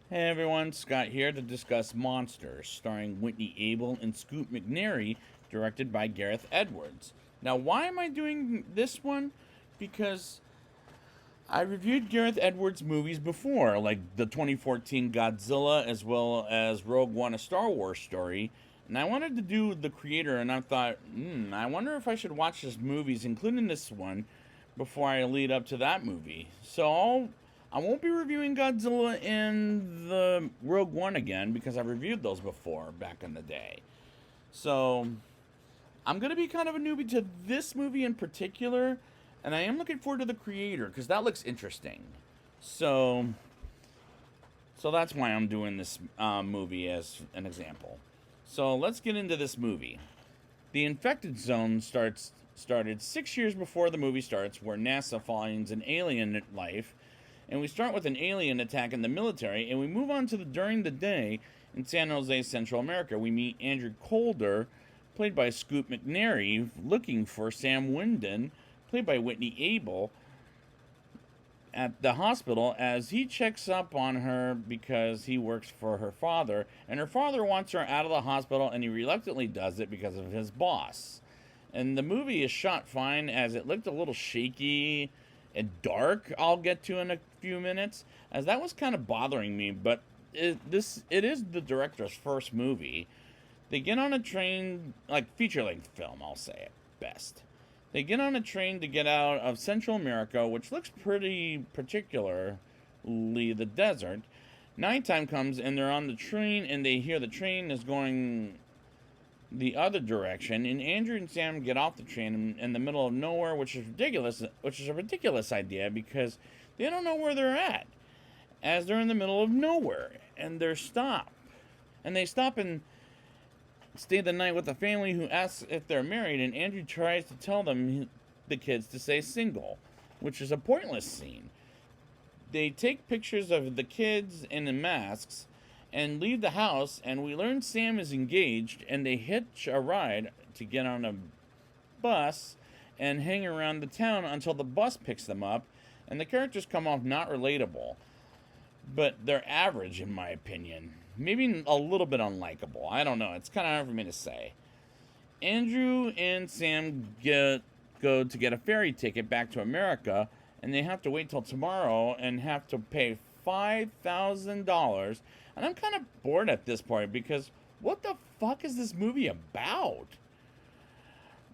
Hey everyone, Scott here to discuss Monsters, starring Whitney Able and Scoot McNairy, directed by Gareth Edwards. Now, why am I doing this one? Because I reviewed Gareth Edwards movies before, like the 2014 Godzilla as well as Rogue One, a Star Wars story. And I wanted to do The Creator, and I thought, I wonder if I should watch his movies, including this one, before I lead up to that movie. I won't be reviewing Godzilla and the Rogue One again because I've reviewed those before back in the day. So I'm gonna be kind of a newbie to this movie in particular, and I am looking forward to The Creator because that looks interesting. So, so that's why I'm doing this movie as an example. So let's get into this movie. The infected zone started 6 years before the movie starts, where NASA finds an alien life, and we start with an alien attack in the military, and we move on to during the day in San Jose, Central America. We meet Andrew Calder, played by Scoot McNairy, looking for Sam Wyndon, played by Whitney Able, at the hospital as he checks up on her because he works for her father, and her father wants her out of the hospital, and he reluctantly does it because of his boss. And the movie is shot fine, as it looked a little shaky and dark. I'll get to in a few minutes, as that was kind of bothering me. But it is the director's first movie. They get on a train, like feature length film, I'll say it best. They get on a train to get out of Central America, which looks pretty particularly the desert. Nighttime comes and they're on the train, and they hear the train is going the other direction, and Andrew and Sam get off the train in the middle of nowhere, which is ridiculous. Which is a ridiculous idea because they don't know where they're at, as they're in the middle of nowhere, and they stop and stay the night with a family who asks if they're married, and Andrew tries to tell them, the kids, to stay single, which is a pointless scene. They take pictures of the kids in the masks and leave the house, and we learn Sam is engaged, and they hitch a ride to get on a bus and hang around the town until the bus picks them up, and the characters come off not relatable, but they're average in my opinion. Maybe a little bit unlikable. I don't know. It's kind of hard for me to say. Andrew and Sam go to get a ferry ticket back to America, and they have to wait till tomorrow and have to pay $5,000. And I'm kind of bored at this point because what the fuck is this movie about?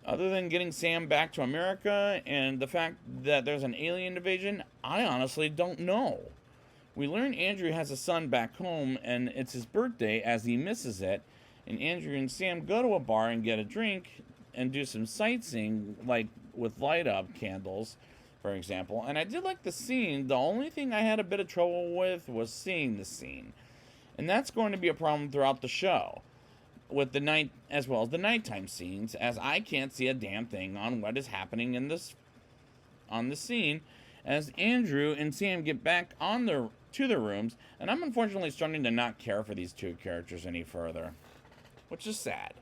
Other than getting Sam back to America and the fact that there's an alien invasion, I honestly don't know. We learn Andrew has a son back home, and it's his birthday as he misses it. And Andrew and Sam go to a bar and get a drink and do some sightseeing, like with light up candles, for example. And I did like the scene. The only thing I had a bit of trouble with was seeing the scene. And that's going to be a problem throughout the show, with the night as well as the nighttime scenes, as I can't see a damn thing on what is happening in this on the scene as Andrew and Sam get back to their rooms, and I'm unfortunately starting to not care for these two characters any further, which is sad.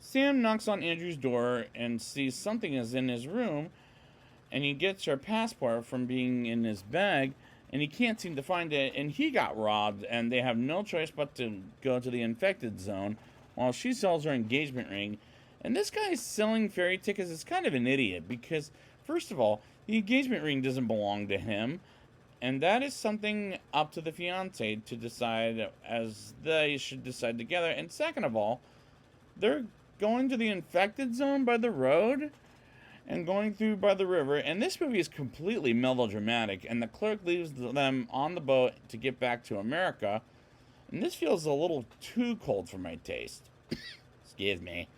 Sam knocks on Andrew's door and sees something is in his room, and he gets her passport from being in his bag, and he can't seem to find it, and he got robbed, and they have no choice but to go to the infected zone while she sells her engagement ring. And this guy selling ferry tickets is kind of an idiot because, first of all, the engagement ring doesn't belong to him, and that is something up to the fiance to decide, as they should decide together. And second of all, they're going to the infected zone by the road and going through by the river, and this movie is completely melodramatic, and the clerk leaves them on the boat to get back to America, and this feels a little too cold for my taste. Excuse me.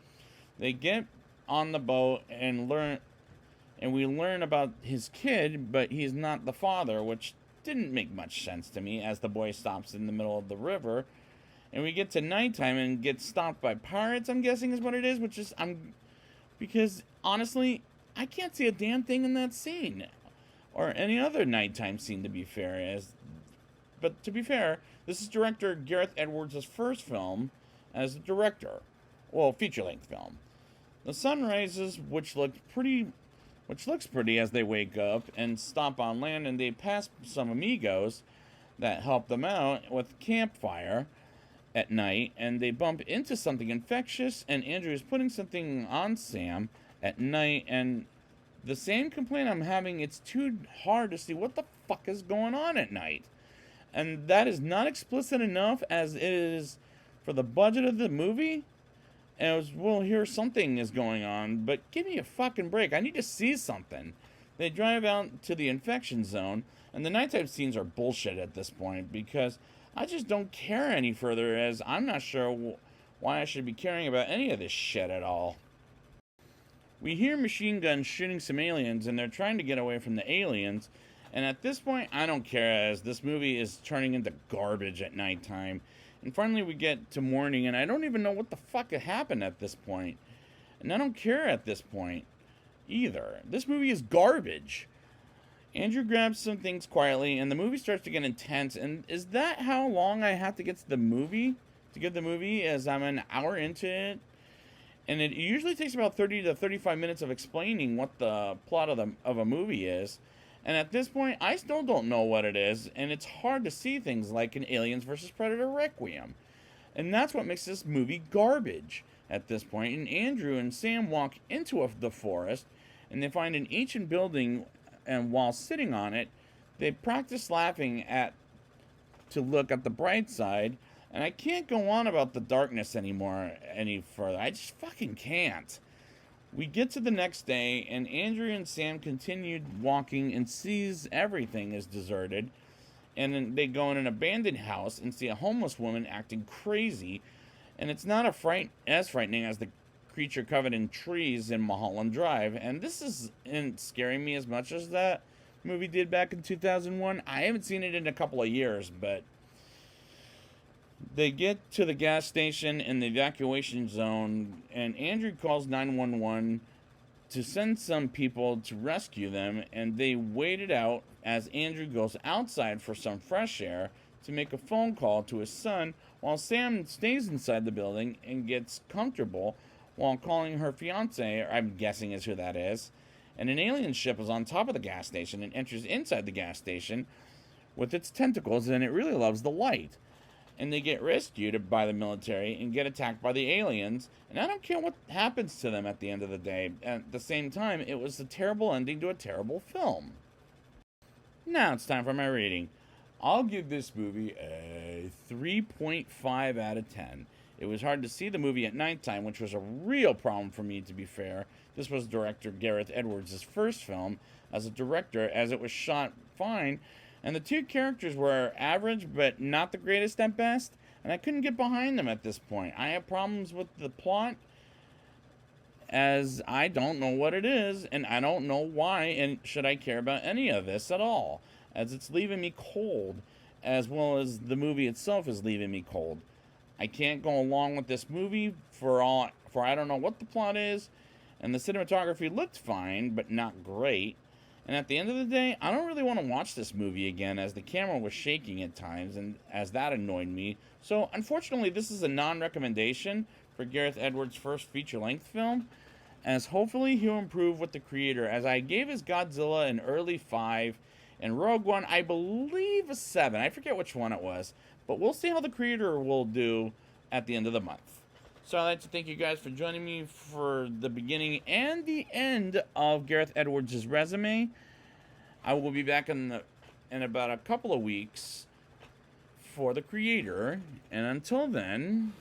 They get on the boat and we learn about his kid, but he's not the father, which didn't make much sense to me, as the boy stops in the middle of the river. And we get to nighttime and get stopped by pirates, I'm guessing is what it is, because honestly, I can't see a damn thing in that scene. Or any other nighttime scene, to be fair. But to be fair, this is director Gareth Edwards' first film as a director. Well, feature-length film. The sun rises, which looks pretty as they wake up and stop on land, and they pass some amigos. that help them out with campfire at night, and they bump into something infectious, and Andrew is putting something on Sam at night, and the same complaint I'm having, it's too hard to see what the fuck is going on at night. And that is not explicit enough as it is for the budget of the movie. And we'll hear something is going on, but give me a fucking break. I need to see something. They drive out to the infection zone, and the nighttime scenes are bullshit at this point because I just don't care any further, as I'm not sure why I should be caring about any of this shit at all. We hear machine guns shooting some aliens, and they're trying to get away from the aliens. And at this point, I don't care, as this movie is turning into garbage at nighttime. And finally, we get to morning, and I don't even know what the fuck happened at this point. And I don't care at this point either. This movie is garbage. Andrew grabs some things quietly, and the movie starts to get intense. And is that how long I have to get to the movie? To get the movie, as I'm an hour into it? And it usually takes about 30 to 35 minutes of explaining what the plot of a movie is. And at this point, I still don't know what it is, and it's hard to see things like an Aliens vs. Predator Requiem. And that's what makes this movie garbage at this point. And Andrew and Sam walk into the forest, and they find an ancient building, and while sitting on it, they practice laughing to look at the bright side. And I can't go on about the darkness any further. I just fucking can't. We get to the next day, and Andrew and Sam continued walking and sees everything is deserted. And then they go in an abandoned house and see a homeless woman acting crazy. And it's not as frightening as the creature covered in trees in Mulholland Drive. And this isn't scaring me as much as that movie did back in 2001. I haven't seen it in a couple of years, but they get to the gas station in the evacuation zone, and Andrew calls 911 to send some people to rescue them, and they wait it out as Andrew goes outside for some fresh air to make a phone call to his son, while Sam stays inside the building and gets comfortable while calling her fiance, or I'm guessing is who that is. And an alien ship is on top of the gas station and enters inside the gas station with its tentacles, and it really loves the light. And they get rescued by the military and get attacked by the aliens. And I don't care what happens to them at the end of the day. At the same time, it was a terrible ending to a terrible film. Now it's time for my rating. I'll give this movie a 3.5 out of 10. It was hard to see the movie at nighttime, which was a real problem for me, to be fair. This was director Gareth Edwards' first film as a director, as it was shot fine. And the two characters were average, but not the greatest at best. And I couldn't get behind them at this point. I have problems with the plot, as I don't know what it is, and I don't know why, and should I care about any of this at all, as it's leaving me cold, as well as the movie itself is leaving me cold. I can't go along with this movie for I don't know what the plot is, and the cinematography looked fine, but not great. And at the end of the day, I don't really want to watch this movie again, as the camera was shaking at times, and as that annoyed me. So, unfortunately, this is a non-recommendation for Gareth Edwards' first feature-length film, as hopefully he'll improve with the creator, as I gave his Godzilla an early 5, and Rogue One, I believe, a 7. I forget which one it was, but we'll see how the creator will do at the end of the month. So I'd like to thank you guys for joining me for the beginning and the end of Gareth Edwards' resume. I will be back in about a couple of weeks for the creator. And until then,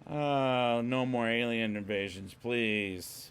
no more alien invasions, please.